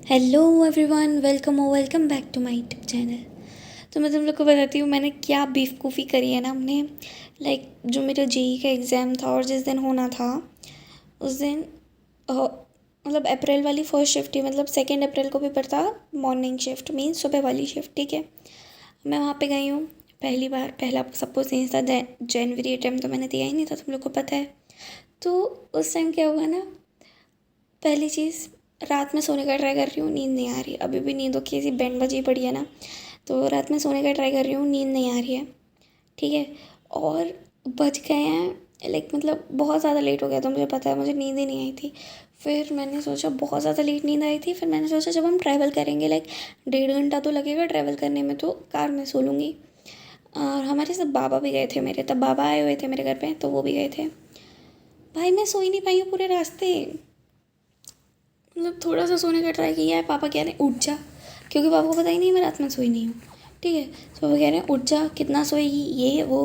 Hello everyone, welcome back to my YouTube channel. तो मैं तुम लोग को बताती हूँ मैंने क्या बेवकूफ़ी करी है ना। हमने जो मेरा जेई का एग्ज़ाम था और जिस दिन होना था उस दिन अप्रैल वाली फर्स्ट शिफ्ट थी, मतलब 2 अप्रैल को पेपर था। मॉर्निंग शिफ्ट मीन सुबह वाली शिफ्ट, ठीक है। मैं वहाँ पे गई हूँ पहली बार। पहला सबको नहीं था, जनवरी अटैम्प्ट तो मैंने दिया ही नहीं था, तुम लोग को पता है। तो उस टाइम क्या हुआ ना, पहली चीज़, रात में सोने का ट्राई कर रही हूँ, नींद नहीं आ रही। अभी भी नींद की ऐसी बैंड बजी पड़ी है ना, तो रात में सोने का ट्राई कर रही हूँ, नींद नहीं आ रही है, ठीक है। और बज गए हैं मतलब बहुत ज़्यादा लेट हो गया, तो मुझे पता है मुझे नींद ही नहीं आई थी। फिर मैंने सोचा, बहुत ज़्यादा लेट नींद आई थी, फिर मैंने सोचा जब हम ट्रैवल करेंगे 1.5 घंटा तो लगेगा ट्रैवल करने में, तो कार में सो लूँगी। और हमारे साथ बाबा भी गए थे मेरे, तब बाबा आए हुए थे मेरे घर पे, तो वो भी गए थे। भाई मैं सो ही नहीं पाई हूँ पूरे रास्ते। थोड़ा सा सोने का ट्राई किया है, पापा कह रहे हैं उठ जा, क्योंकि पापा को पता ही नहीं मैं रात में सोई नहीं हूँ, ठीक है। तो पापा कह रहे हैं उठ जा, कितना सोएगी, ये वो।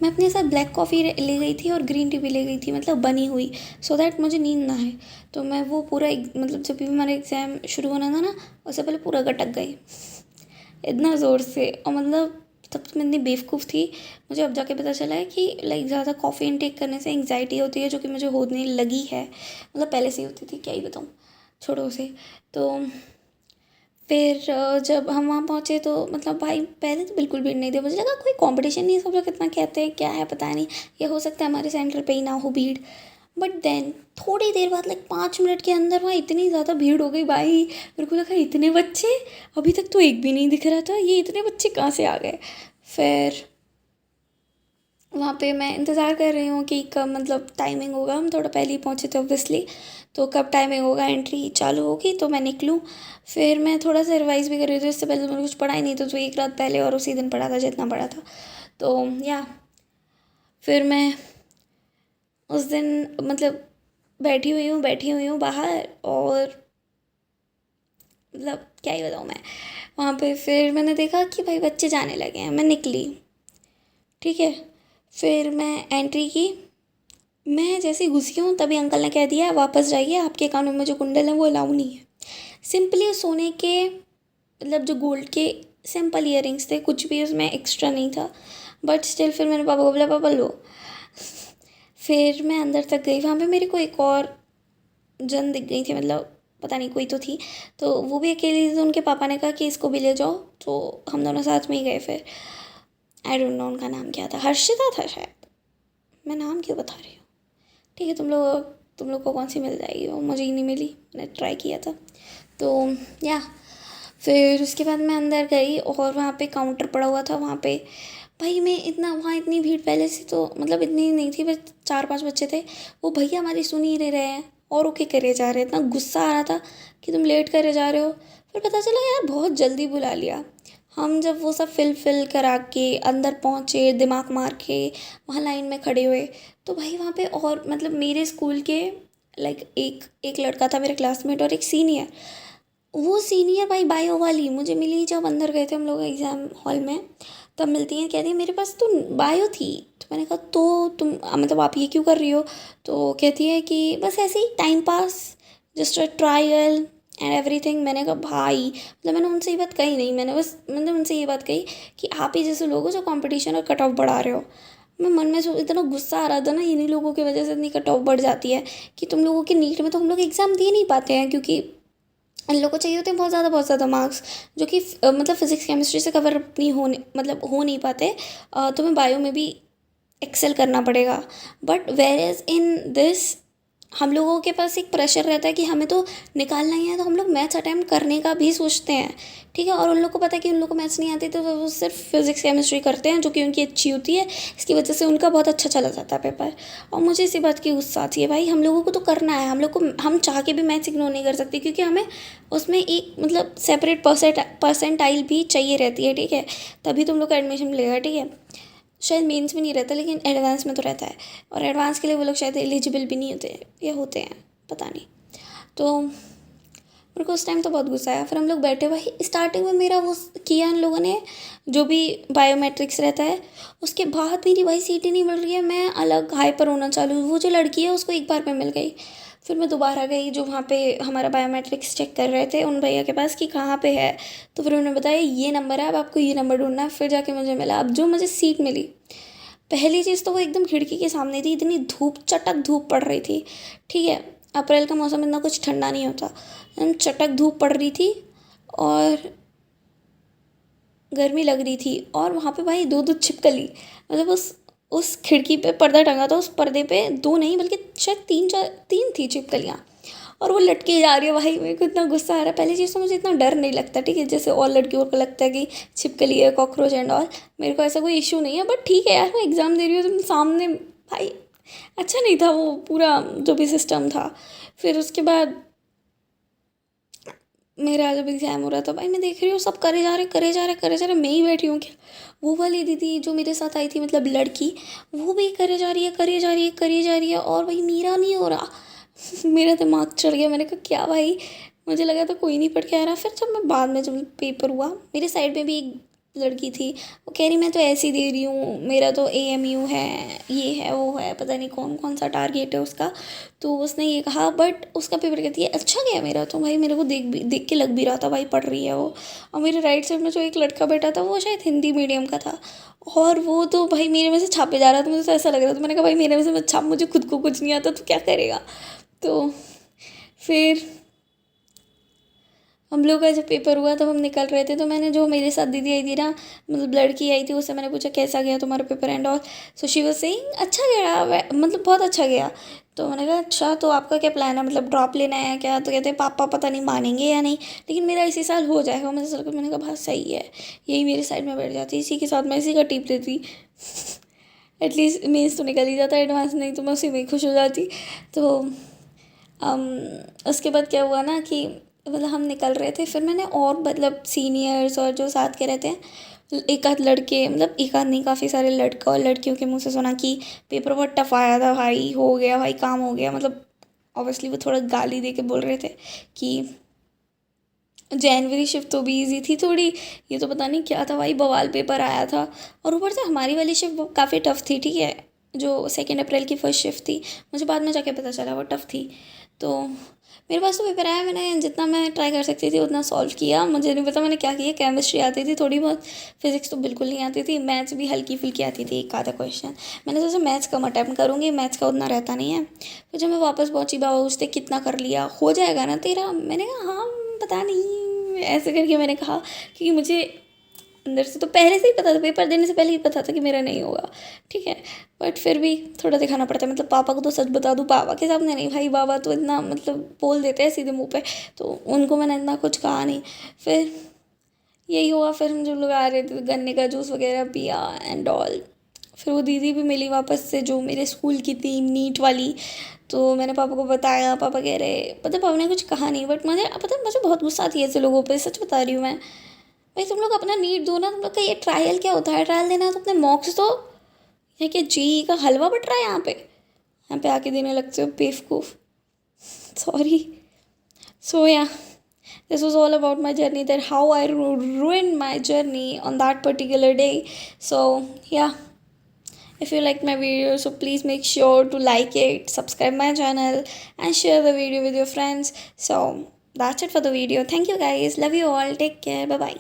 मैं अपने साथ ब्लैक कॉफ़ी ले गई थी और ग्रीन टी भी ले गई थी, मतलब बनी हुई, सो दैट मुझे नींद ना आए। तो मैं वो पूरा जब भी हमारा एग्ज़ाम शुरू होना था ना, उससे पहले पूरा गटक गई इतना ज़ोर से। और तब तो मैं इतनी बेवकूफ़ थी। मुझे अब जाके पता चला है कि ज़्यादा कॉफ़ी इनटेक करने से एंग्जाइटी होती है, जो कि मुझे होने लगी है, मतलब पहले से ही होती थी, क्या ही बताऊँ, छोड़ो उसे। तो फिर जब हम वहाँ पहुँचे तो भाई पहले तो बिल्कुल भीड़ नहीं थी, मुझे लगा कोई कंपटीशन नहीं है, सब लोग कितना कहते हैं, क्या है पता नहीं, ये हो सकता है हमारे सेंटर पे ही ना हो भीड़। बट देन थोड़ी देर बाद 5 मिनट के अंदर वहाँ इतनी ज़्यादा भीड़ हो गई भाई। मेरे को लगा इतने बच्चे, अभी तक तो एक भी नहीं दिख रहा था, ये इतने बच्चे कहाँ से आ गए। फिर वहाँ पे मैं इंतज़ार कर रही हूँ कि कब टाइमिंग होगा, हम थोड़ा पहले ही पहुँचे थे ऑब्वियसली, तो कब टाइमिंग होगा, एंट्री चालू होगी तो मैं निकलूँ। फिर मैं थोड़ा सा रिवाइज़ भी कर रही थी, इससे पहले तो मैंने कुछ पढ़ा ही नहीं था, तो एक रात पहले और उसी दिन पढ़ा था जितना पढ़ा था। तो या फिर मैं उस दिन बैठी हुई हूँ बाहर, और क्या ही बताऊँ मैं। वहाँ पे फिर मैंने देखा कि भाई बच्चे जाने लगे हैं, मैं निकली, ठीक है। फिर मैं एंट्री की, मैं जैसे ही घुसी हूँ तभी अंकल ने कह दिया वापस जाइए, आपके कानों में जो कुंडल है वो अलाउ नहीं है। सिंपली सोने के जो गोल्ड के सिंपल ईयरिंग्स थे, कुछ भी उसमें एक्स्ट्रा नहीं था, बट स्टिल फिर मैंने पापा को बोला पापा लो। फिर मैं अंदर तक गई, वहाँ पे मेरे को एक और जन दिख गई थी, पता नहीं कोई तो थी, तो वो भी अकेली थी, तो उनके पापा ने कहा कि इसको भी ले जाओ, तो हम दोनों साथ में ही गए। फिर आई डोंट नो उनका नाम क्या था, हर्षिता था शायद, मैं नाम क्यों बता रही हूँ, ठीक है। तुम लोग को कौन सी मिल जाएगी, वो मुझे ही नहीं मिली, मैंने ट्राई किया था। तो या फिर उसके बाद मैं अंदर गई और वहाँ पे काउंटर पड़ा हुआ था, वहाँ पे भाई मैं इतना, वहाँ इतनी भीड़ पहले से तो इतनी नहीं थी, बस 4-5 बच्चे थे। वो भैया हमारी सुन ही नहीं रहे हैं और ओके करे जा रहे हैं, इतना गुस्सा आ रहा था कि तुम लेट करे जा रहे हो। फिर पता चला यार बहुत जल्दी बुला लिया। हम जब वो सब फिल करा के अंदर पहुँचे, दिमाग मार के वहाँ लाइन में खड़े हुए, तो भाई वहाँ पे और मेरे स्कूल के एक एक लड़का था मेरे क्लासमेट और एक सीनियर। वो सीनियर भाई बायो वाली मुझे मिली जब अंदर गए थे हम लोग एग्ज़ाम हॉल में, तब मिलती हैं, कहती है मेरे पास तो बायो थी। तो मैंने कहा तो तुम आप ये क्यों कर रही हो। तो कहती है कि बस ऐसे ही time pass, just a trial and everything. मैंने कहा भाई मैंने उनसे ये बात कही नहीं, मैंने बस उनसे ये बात कही कि आप ही जैसे लोग हो जो कंपटीशन और कट ऑफ बढ़ा रहे हो। मैं मन में इतना गुस्सा आ रहा था ना, इन्हीं लोगों की वजह से इतनी कट ऑफ बढ़ जाती है कि तुम लोगों के नीट में तो हम लोग एग्ज़ाम दे नहीं पाते हैं, क्योंकि इन लोगों को चाहिए होते हैं बहुत ज़्यादा मार्क्स, जो कि फिज़िक्स केमिस्ट्री से कवर नहीं होने हो नहीं पाते। तुम्हें बायो में भी एक्सेल करना पड़ेगा। But where is in this हम लोगों के पास एक प्रेशर रहता है कि हमें तो निकालना ही है, तो हम लोग मैथ्स अटैम्प्ट करने का भी सोचते हैं, ठीक है। और उन लोग को पता है कि उन लोग को मैथ्स नहीं आती, तो वो सिर्फ फिज़िक्स केमिस्ट्री करते हैं, जो कि उनकी अच्छी होती है, इसकी वजह से उनका बहुत अच्छा चला जाता है पेपर। और मुझे इसी बात की गुस्सा आती है, भाई हम लोगों को तो करना है, हम चाह के भी मैथ्स इग्नोर नहीं कर सकते, क्योंकि हमें उसमें एक सेपरेट परसेंटाइल भी चाहिए रहती है, ठीक है, तभी तुम लोग का एडमिशन मिलेगा, ठीक है। शायद मेंस में नहीं रहता, लेकिन एडवांस में तो रहता है, और एडवांस के लिए वो लोग शायद एलिजिबल भी नहीं होते या होते हैं, पता नहीं। तो मेरे को उस टाइम तो बहुत गुस्सा आया। फिर हम लोग बैठे, वही स्टार्टिंग में मेरा वो किया इन लोगों ने, जो भी बायोमेट्रिक्स रहता है, उसके बाद मेरी भाई सीट ही नहीं मिल रही है, मैं अलग हाइपर होना चालू, वो जो लड़की है उसको एक बार में मिल गई। फिर मैं दोबारा गई जो वहाँ पे हमारा बायोमेट्रिक्स चेक कर रहे थे उन भैया के पास कि कहाँ पे है। तो फिर उन्होंने बताया ये नंबर है, अब आपको ये नंबर ढूंढना है। फिर जाके मुझे मिला। अब जो मुझे सीट मिली, पहली चीज़ तो वो एकदम खिड़की के सामने थी। इतनी धूप, चटक धूप पड़ रही थी। ठीक है, अप्रैल का मौसम इतना कुछ ठंडा नहीं होता, चटक धूप पड़ रही थी और गर्मी लग रही थी। और वहाँ पे भाई दो दो छिपकली, मतलब उस खिड़की पे पर्दा टंगा था, उस पर्दे पे दो नहीं बल्कि शायद तीन थी छिपकलियाँ, और वो लटके जा रही है। भाई मेरे को इतना गुस्सा आ रहा है। पहली चीज़ तो मुझे इतना डर नहीं लगता, ठीक है, जैसे और लड़कियों को लगता है कि छिपकली है, कॉकरोच एंड ऑल। मेरे को ऐसा कोई इशू नहीं है, बट ठीक है यार, मैं एग्ज़ाम दे रही हूँ तुम सामने। भाई अच्छा नहीं था वो पूरा जो भी सिस्टम था। फिर उसके बाद मेरा जब एग्ज़ाम हो रहा था, भाई मैं देख रही हूँ सब करे जा रहे करे जा रहे करे जा रहे, मैं ही बैठी हूँ क्या। वो वाली दीदी जो मेरे साथ आई थी, मतलब लड़की, वो भी करे जा रही है करे जा रही है करे जा रही है, और भाई मेरा नहीं हो रहा। मेरा दिमाग चढ़ गया। मैंने कहा क्या भाई, मुझे लगा था कोई नहीं पढ़ के आ रहा। फिर जब मैं बाद में जब पेपर हुआ, मेरे साइड में भी एक लड़की थी, वो कह रही मैं तो ऐसे ही दे रही हूँ, मेरा तो AMU है, ये है वो है, पता नहीं कौन कौन सा टारगेट है उसका। तो उसने ये कहा, बट उसका पेपर कहती है अच्छा गया मेरा तो। भाई मेरे को देख के लग भी रहा था भाई पढ़ रही है वो। और मेरे राइट साइड में जो एक लड़का बैठा था, वो शायद हिंदी मीडियम का था, और वो तो भाई मेरे में से छापे जा रहा था। मुझे तो ऐसा लग रहा था, मैंने कहा भाई मेरे में से मत छाप, मुझे खुद को कुछ नहीं आता तो क्या करेगा। तो फिर हम लोग का जब पेपर हुआ तब हम निकल रहे थे, तो मैंने जो मेरे साथ दीदी आई थी ना, मतलब लड़की आई थी, उससे मैंने पूछा कैसा गया तुम्हारा paper and all. So she was saying अच्छा गया, मतलब बहुत अच्छा गया। तो मैंने कहा अच्छा, तो आपका क्या प्लान है, मतलब ड्रॉप लेना है क्या। तो कहते हैं पापा पता नहीं मानेंगे या नहीं, लेकिन मेरा इसी साल हो जाएगा। मैंने कहा बहुत सही है, यही मेरी साइड में बैठ जाती, इसी के साथ मैं इसी का टिप देती। एटलीस्ट मेंस तो निकल ही जाता, एडवांस नहीं तो मैं उसी में खुश हो जाती। तो उसके बाद क्या हुआ ना कि मतलब हम निकल रहे थे, फिर मैंने और मतलब सीनियर्स और जो साथ के रहते हैं, एक आध लड़के, मतलब एक आध नहीं काफ़ी सारे लड़का और लड़कियों के मुँह से सुना कि पेपर बहुत टफ आया था भाई, हो गया भाई, काम हो गया। मतलब ऑब्वियसली वो थोड़ा गाली दे के बोल रहे थे कि जनवरी शिफ्ट तो भी ईजी थी थोड़ी, ये तो पता नहीं क्या था भाई, बवाल पेपर आया था। और ऊपर से हमारी वाली शिफ्ट काफ़ी टफ थी, ठीक है, जो 2 अप्रैल की फर्स्ट शिफ्ट थी, मुझे बाद में जाके पता चला वो टफ थी। तो मेरे पास तो पेपर आया, मैंने जितना मैं ट्राई कर सकती थी उतना सॉल्व किया। मुझे नहीं पता मैंने क्या किया, केमिस्ट्री आती थी थोड़ी बहुत, फिजिक्स तो बिल्कुल नहीं आती थी, मैथ्स भी हल्की फुल्की आती थी, एक आधा क्वेश्चन। मैंने सोचा मैथ्स कम अटैम्प्ट करूँगी, मैथ्स का उतना रहता नहीं है। फिर जब मैं वापस पहुँची, बाबा पूछते कितना कर लिया, हो जाएगा ना तेरा। मैंने कहा हाँ पता नहीं, ऐसे करके मैंने कहा, क्योंकि मुझे अंदर से तो पहले से ही पता था, पेपर देने से पहले ही पता था कि मेरा नहीं होगा, ठीक है। बट फिर भी थोड़ा दिखाना पड़ता है, मतलब पापा को तो सच बता दूँ, पापा के सामने नहीं भाई, बाबा तो इतना मतलब बोल देते हैं सीधे मुंह पे, तो उनको मैंने इतना कुछ कहा नहीं। फिर यही हुआ, फिर हम जो लोग आ रहे थे गन्ने का जूस वगैरह पिया एंड ऑल। फिर वो दीदी भी मिली वापस से जो मेरे स्कूल की थी, नीट वाली। तो मैंने पापा को बताया, पापा कह रहे, मतलब पापा ने कुछ कहा नहीं, बट मुझे पता है मुझे बहुत गुस्सा आती है ऐसे लोगों पे, सच बता रही हूँ मैं। भाई तुम लोग अपना नीट दो ना, तुम लोग का ये ट्रायल क्या होता है, ट्रायल देना है तो अपने मॉक्स दो। या क्या जेई का हलवा बट रहा है यहाँ पे आके देने लगते हो बेवकूफ़। सॉरी। सो या this was all about my journey, that how I ruined my journey on that particular day. So yeah, if you liked my video, so please make sure to like it, subscribe my channel and share the video with your friends. So that's it for the video. Thank you guys, love you all, take care, bye bye.